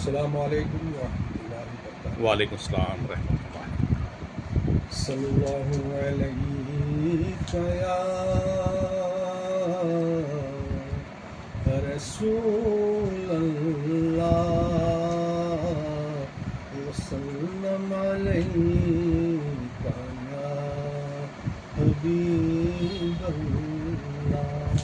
السلام علیکم ورحمۃ اللہ وبرکاتہ۔ وعلیکم السلام ورحمۃ اللہ۔ صلی اللہ علیہ یا رسول اللہ وسلم علیک یا حبیب اللہ۔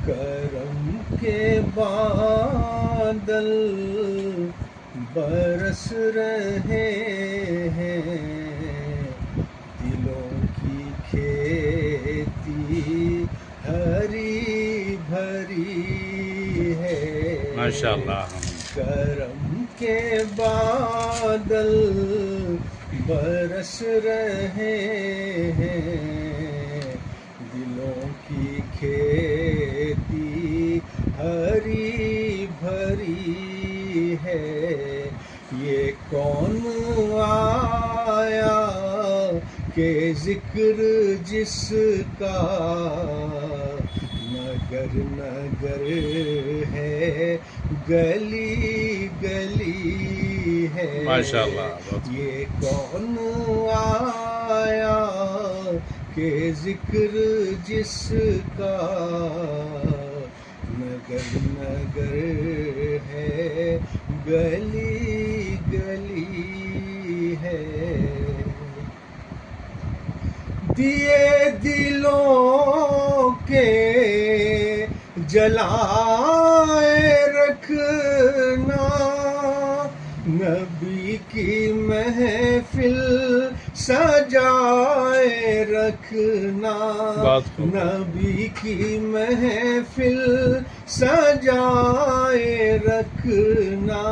کرم کے بادل برس رہے ہیں، دلوں کی کھیتی ہری بھری ہے۔ ماشاءاللہ۔ کرم کے بادل برس رہے ہیں، دلوں کی کھیتی ہری بھری ہے۔ یہ کون آیا کہ ذکر جس کا نگر نگر ہے، گلی گلی ہے۔ ماشاءاللہ۔ یہ کون آیا کہ ذکر جس کا نگر نگر ہے، گلی گلی ہے۔ دیے دلوں کے جلائے رکھنا، نبی کی محفل سجائے رکھنا، نبی کی محفل سجائے رکھنا۔